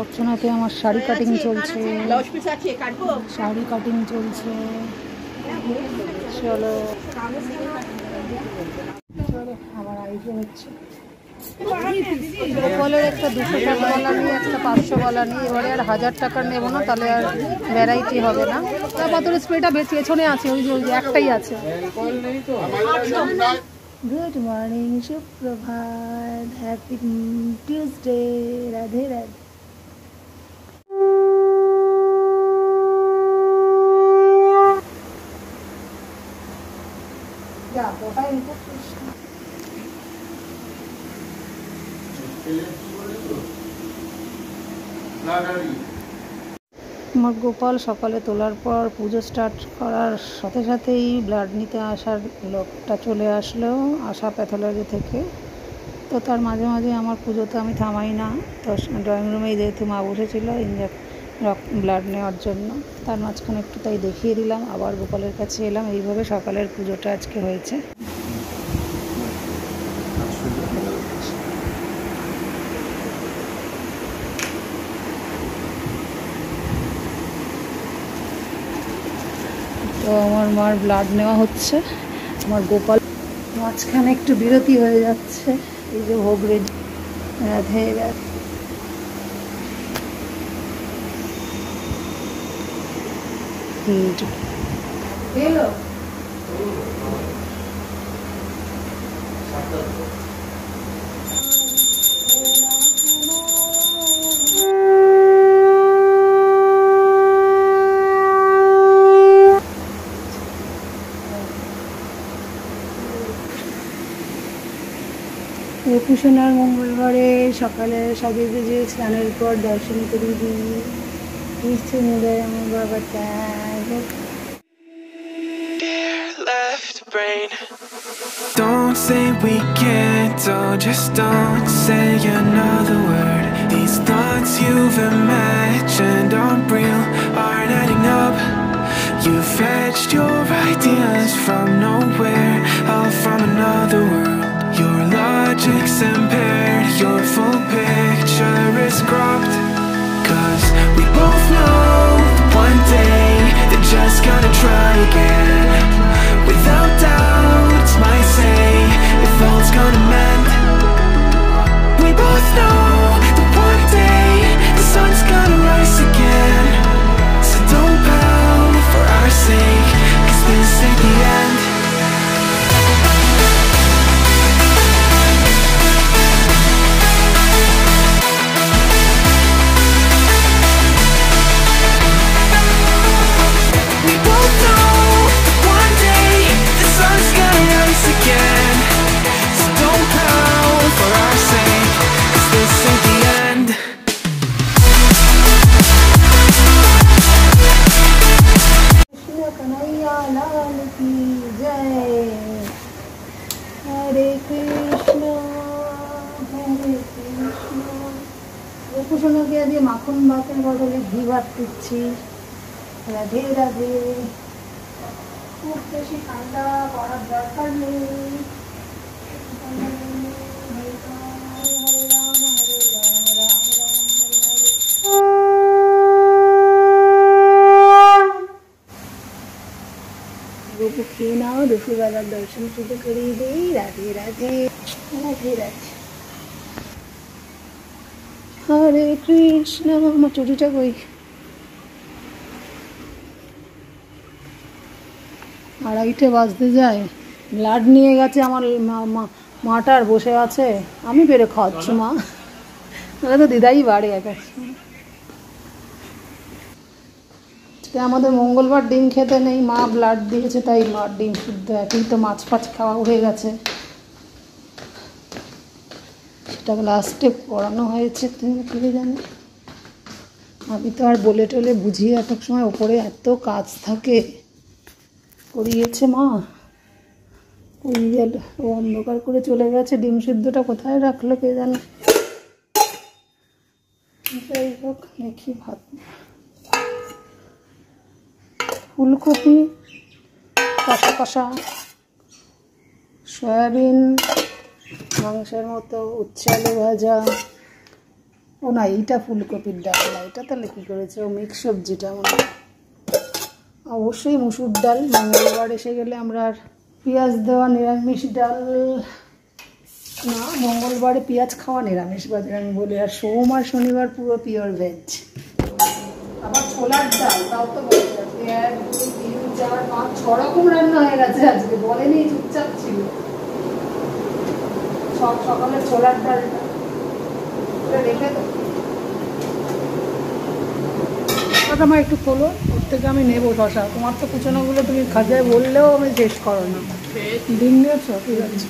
অর্চনাতে আমার শাড়ি কাটিং চলছে, শাড়ি কাটিং চলছে। চলো চলো আমার আইডিয়া হচ্ছে গোপালের একটা 200 টাকাওয়ালা নিয়ে একটা 500 ওয়ালা নিয়ে, এবারে আর 1000 টাকার নেবো না, তাহলে আর ভ্যারাইটি হবে না। পাথর স্প্রেটা পেছনে আছে, ওই যে একটাই আছে। গুড মর্নিং, সুপ্রভাত, হ্যাপি টিউসডে, রাধে রাধে। আমার গোপাল সকালে তোলার পর পুজো স্টার্ট করার সাথে সাথেই ব্লাড নিতে আসার লোকটা চলে আসলো, আশা প্যাথোলজি থেকে। তো তার মাঝে মাঝে আমার পুজোতে আমি থামাই না, তো ড্রয়িং রুমেই যেহেতু মা বসেছিল ব্লাড নেওয়ার জন্য, তার মাঝখানে একটু তাই দেখিয়ে দিলাম, আবার গোপালের কাছে এলাম। এইভাবে সকালের পুজোটা আজকে হয়েছে। তো আমার মার ব্লাড নেওয়া হচ্ছে, আমার গোপাল মাঝখানে একটু বিরতি হয়ে যাচ্ছে। এই যে ভোগ রেডি, রাধে রাধে। রূপসোনার মঙ্গলবারে সকালে সাজিয়ে গুজিয়ে স্নানের পর দর্শন করে দিই। কিছু মিলে আমার বাবাটা Don't say we can't, oh just don't say another word. These thoughts you've imagined aren't real, aren't adding up. You fetched your ideas from nowhere, all from another world. Your logic's impaired, your full picture is cropped. Cause we both know that one day they're just gonna try again. Without doubt, might say if all's gonna mend. We both know that one day the sun's gonna rise again. So don't pout for our sake, cause this ain't the end. We both know that one day the sun's gonna rise again. So don't pout for our sake, cause this ain't the end. Krishna কনৈয়া লাল কি জয়, হরে কৃষ্ণ হরে কৃষ্ণ। রূপসোনাকে দিয়ে মাখন ভাতের বদলে ঘি ভাত দিচ্ছি। রাধে রাধে। খুব বেশি ঠান্ডা করার দরকার নেই। রূপু খেয়ে নাও, দুপুরবেলার দর্শন শুরু করিয়ে দিই। রাধে রাধে, রাধে রাধে। হরে কৃষ্ণ। আমার চুরিটা কই? আড়াইটে বাজতে যায়, ব্লাড নিয়ে গেছে আমার মাটার বসে আছে, আমি বেড়ে খাওয়াচ্ছি মা, তাহলে তো দিদাই বাড়ে এক এক। আমাদের মঙ্গলবার ডিম খেতে নেই, মা ব্লাড দিয়েছে তাই ডিম শুদ্ধ, একই তো মাছ ফাছ খাওয়া হয়ে গেছে, সেটা লাস্টে পড়ানো হয়েছে, তুমি জানো। আমি তো আর বলে টলে বুঝিয়ে এত সময়, ওপরে এত কাজ থাকে, করিয়েছে মা, করিয়ে গেল, ও অন্ধকার করে চলে গেছে। ডিম সিদ্ধটা কোথায় রাখলো কে জানে। যাই হোক, দেখি ভাত, ফুলকপি কষা কষা, সয়াবিন মাংসের মতো, উচ্ছে আলু ভাজা, ও না, এইটা ফুলকপির ডাল না, এটা তাহলে কী করেছে ও? মিক্স সবজিটা মনে হয়। অবশ্যই মুসুর ডাল। মঙ্গলবার এসে গেলে আমরা আর পেঁয়াজ দেওয়া নিরামিষ ডাল না, মঙ্গলবারে পেঁয়াজ খাওয়া নিরামিষ বাজার আমি বলি। আর সোম আর শনিবার পুরো পিওর ভেজ। আবার ছোলার ডাল, তাও তো বলছে আজকে 1 2 3 4 5 6 রকম রান্না হয়ে গেছে আজকে, বলেনি, চুপচাপ ছিল। সকালে ছোলার ডালটা রেখে তো আমার একটু খোলো, ওর থেকে আমি নেবো শশা। তোমার তো কুচনোগুলো তুমি খাজায় বললেও আমি শেষ করো না। ডিম নিয়েছ? ঠিক আছে।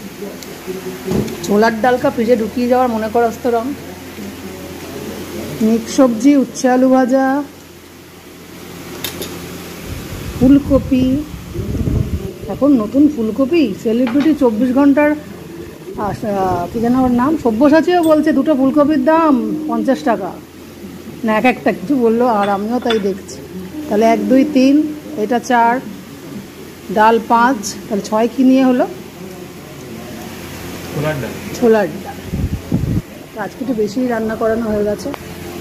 ছোলার ডালকা ফ্রিজে ঢুকিয়ে যাওয়ার মনে করো অস্তরম। মিক্স সবজি, উচ্ছে আলু ভাজা, ফুলকপি। এখন নতুন ফুলকপি সেলিব্রিটি 24 ঘন্টার কি যেন ওর নাম, সব্যসাচীও বলছে 2টো ফুলকপির দাম 50 টাকা না, এক একটা কিছু বললো। আর আমিও তাই দেখছি। তাহলে 1 2 3, এটা 4, ডাল 5, তাহলে 6 কি নিয়ে হলো? ছোলার ডাল। আজকে একটু বেশি রান্না করানো হয়ে গেছে,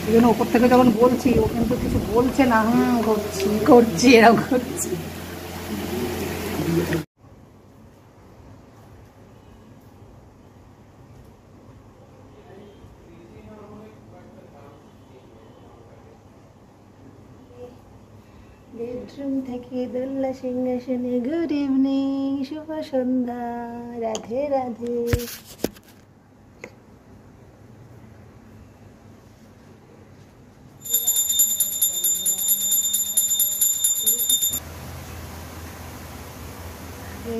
এই জন্য ওপর থেকে যখন বলছি ও কিন্তু কিছু বলছে না। করছি এরকম করছি। বেডরুম থেকে দোল্লা সিংহাসনে গুড ইভিনিং, শুভ সন্ধ্যা, রাধে রাধে।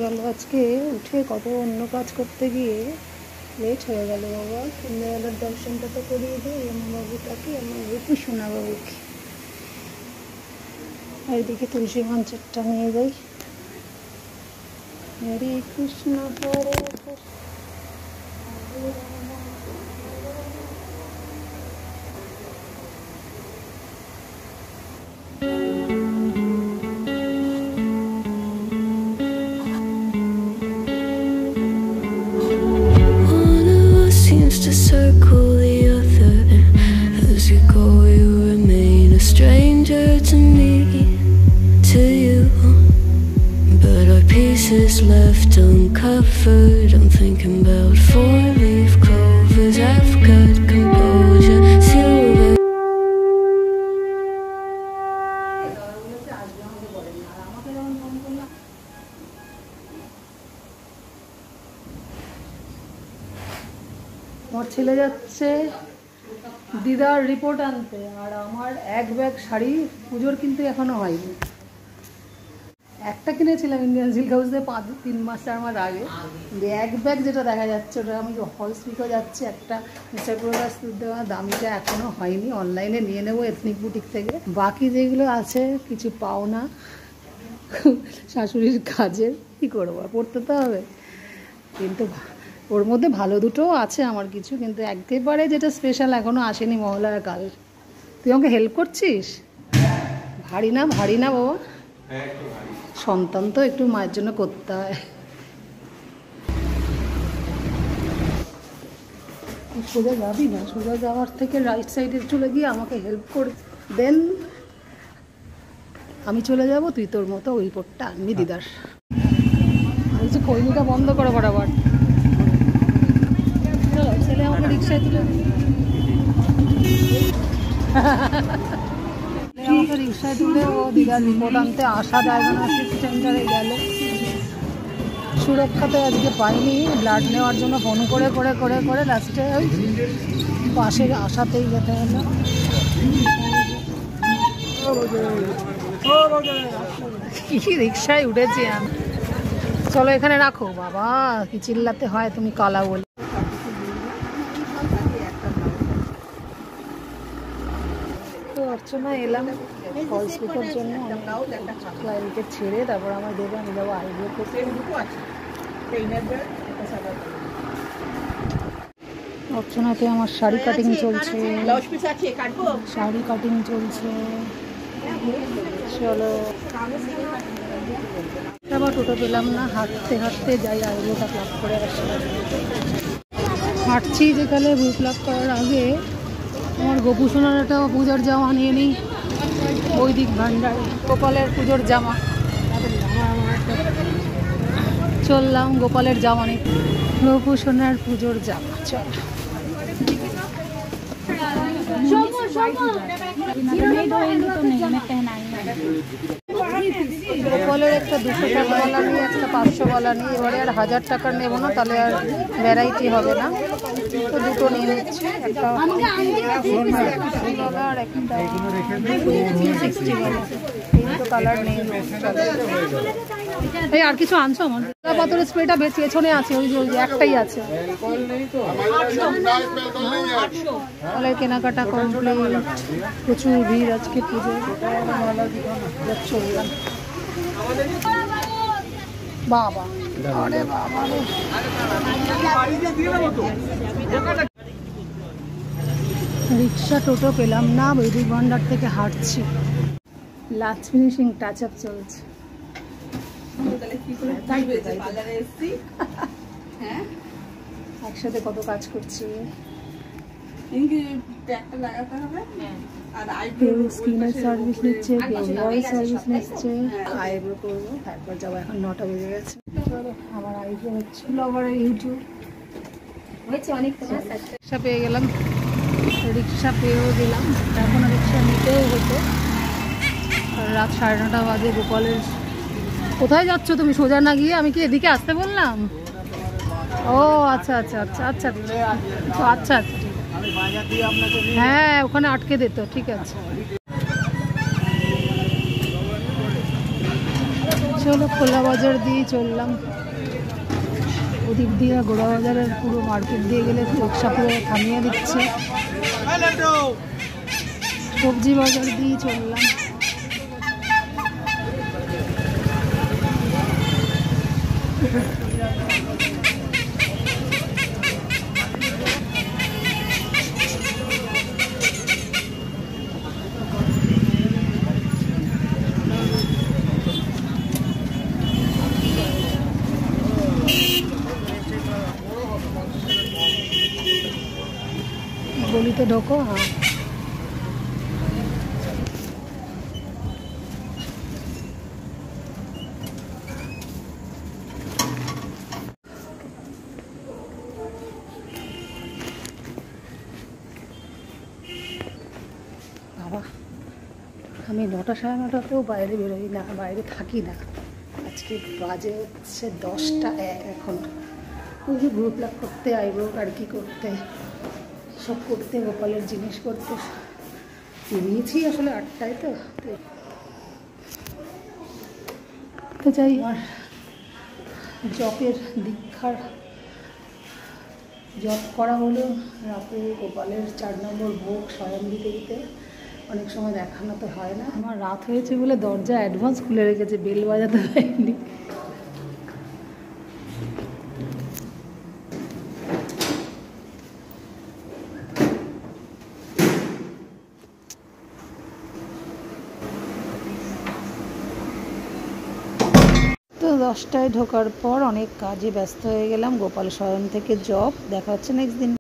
গেল আজকে উঠে কত অন্য কাজ করতে গিয়ে লেট হয়ে গেল বাবা। সন্ধ্যাবেলার দর্শনটা তো করিয়ে দিই আমার বাবুটাকে, আমার বাবু সোনা বাবুকে। আর এদিকে তুলসী মঞ্চটা নিয়ে যাই। হরে কৃষ্ণ হরে Krishna. To circle the other, as you go you remain a stranger to me, to you, but our pieces left uncovered. I'm thinking about 4-leaf clovers. I've got composure, silver. আমার ছেলে যাচ্ছে দিদার রিপোর্ট আনতে, আর আমার 1 ব্যাগ শাড়ি পুজোর কিন্তু এখনো হয়নি। একটা কিনেছিলাম ইন্ডিয়ান সিল্ক হাউসে 3 মাস 4 মাস আগে। 1 ব্যাগ যেটা দেখা যাচ্ছে ওটা আমি হল স্পিকও যাচ্ছে, একটা মিস্টার প্রকাশ দেওয়া দামিটা এখনো হয়নি, অনলাইনে নিয়ে নেবো এথনিক বুটিক থেকে। বাকি যেগুলো আছে কিছু পাও না, শাশুড়ির কাজের কী করবো, পড়তে তো হবে। কিন্তু ওর মধ্যে ভালো দুটোও আছে আমার কিছু, কিন্তু একেবারে যেটা স্পেশাল এখনও আসেনি মহলার কাল। তুই আমাকে হেল্প করছিস? ভারী না বাবা? সন্তান তো একটু মায়ের জন্য করতে হয়। সোজা যাবি না? সোজা যাওয়ার থেকে রাইট সাইডে চলে গিয়ে আমাকে হেল্প করে দেন, আমি চলে যাব, তুই তোর মতো ওই রিপোর্টটা আনবি দিদার। বলছি খৈনিটা বন্ধ করো বরাবর। ছেলে আমাকে রিক্সায় তুলে আমাকে রিক্সায় তুলে ও দিদার রিপোর্ট আনতে আসা যায় না, সিক্স সেন্টারে গেল। সুরক্ষাতে আজকে পাইনি, ব্লাড নেওয়ার জন্য ফোন করে করে করে করে লাস্টে ওই পাশের আশাতেই যেতে হলো। কি রিক্সায় উঠেছি আমি। চলো এখানে রাখো বাবা, কি চিল্লাতে হয়, তুমি কালা বলে। তো অর্চনা এলাম ফলস পিকের জন্য, ক্লায়েন্টকে ছেড়ে তারপর আমার দেবে, আমি যাবো আইব্রো করতে। অর্চনাতে আমার শাড়ি কাটিং চলছে, শাড়ি কাটিং চলছে। চলো আবার টোটো পেলাম না, হাঁটতে হাঁটতে যাই আইব্রোটা প্লাক করে আসলাম। হাঁটছি যেখানে ভুল প্লাক করার আগে আমার গোপু সোনার একটা পুজোর জামা নিয়ে নিই বৈদিক ভান্ডারে। গোপালের পুজোর জামা চললাম, গোপালের জামা নিতে। গোপু সোনার পুজোর জামা চল। গোপালের একটা 200 টাকাওয়ালা নিয়ে একটা 500ওয়ালা নিয়ে, এবারে আর 1000 টাকার নেবো না, তাহলে আর ভ্যারাইটি হবে না, তো দুটো নিয়ে নিচ্ছি। একটা 60ওয়ালা আর একটা 360ওয়ালা, তিনটো কালার নিয়ে এই। আর কিছু আনছো? আমার পাথরের স্প্রেটা পেছনে আছে, ওই যে একটাই আছে। তাহলে কেনাকাটা কমপ্লিট। প্রচুর ভিড় আজকে পুজো। চললাম বাবা, আরে বাবা, রিক্সা টোটো পেলাম না, বৈদিক ভান্ডার থেকে হাঁটছি। লাস্ট ফিনিশিং টাচ আপ চলছে। একসাথে কত কাজ করছি। কেউ স্কিনের সার্ভিস নিচ্ছে, কেউ ভয়েস সার্ভিস নিচ্ছে। আইব্রো করবো, তারপর যাবো। এখন 9টা বেজে গেছে। চলো, আমার আইব্রো হচ্ছে। ব্লগারের ইউটিউব রিক্সা পেয়ে গেলাম, রিক্সা পেয়েও দিলাম। এখন রিক্সা নিতেও হতো। আর রাত 9:30 বাজে। গোপালের কোথায় যাচ্ছ তুমি? সোজা না গিয়ে আমি কি এদিকে আসতে বললাম? ও আচ্ছা আচ্ছা আচ্ছা আচ্ছা আচ্ছা আচ্ছা, হ্যাঁ ওখানে আটকে দিত, ঠিক আছে। চলো, খোলা বাজার দিয়ে চললাম। ওদিক দিয়ে গোড়া বাজারের পুরো মার্কেট দিয়ে গেলে রিক্সা পুরো থামিয়ে দিচ্ছে। সবজি বাজার দিয়ে চললাম। গলিতে ঢোকো। হ্যাঁ, বাবা, আমি 9টা 9:30তেও বাইরে বেরোই না, বাইরে থাকি না। আজকে বাজে হচ্ছে 10টা 1 এখন। ওই যে গ্রুপ লাগ করতে, আইব্রো আর কি করতে, সব করতে, গোপালের জিনিস করতে বেরিয়েছি আসলে 8টায়। তো যাই, আমার জপের দীক্ষার জপ করা হলো। রাতে গোপালের 4 নম্বর ভোগ স্বয়ং দিতে দিতে অনেক সময় দেখানো তো হয় না। আমার রাত হয়েছে বলে দরজা অ্যাডভান্স খুলে রেখেছে, বেল বাজাতে হয়নি। তো 10টায় ঢোকার পর অনেক কাজে ব্যস্ত হয়ে গেলাম। গোপাল শয়ন থেকে জব। দেখা হচ্ছে নেক্সট দিন।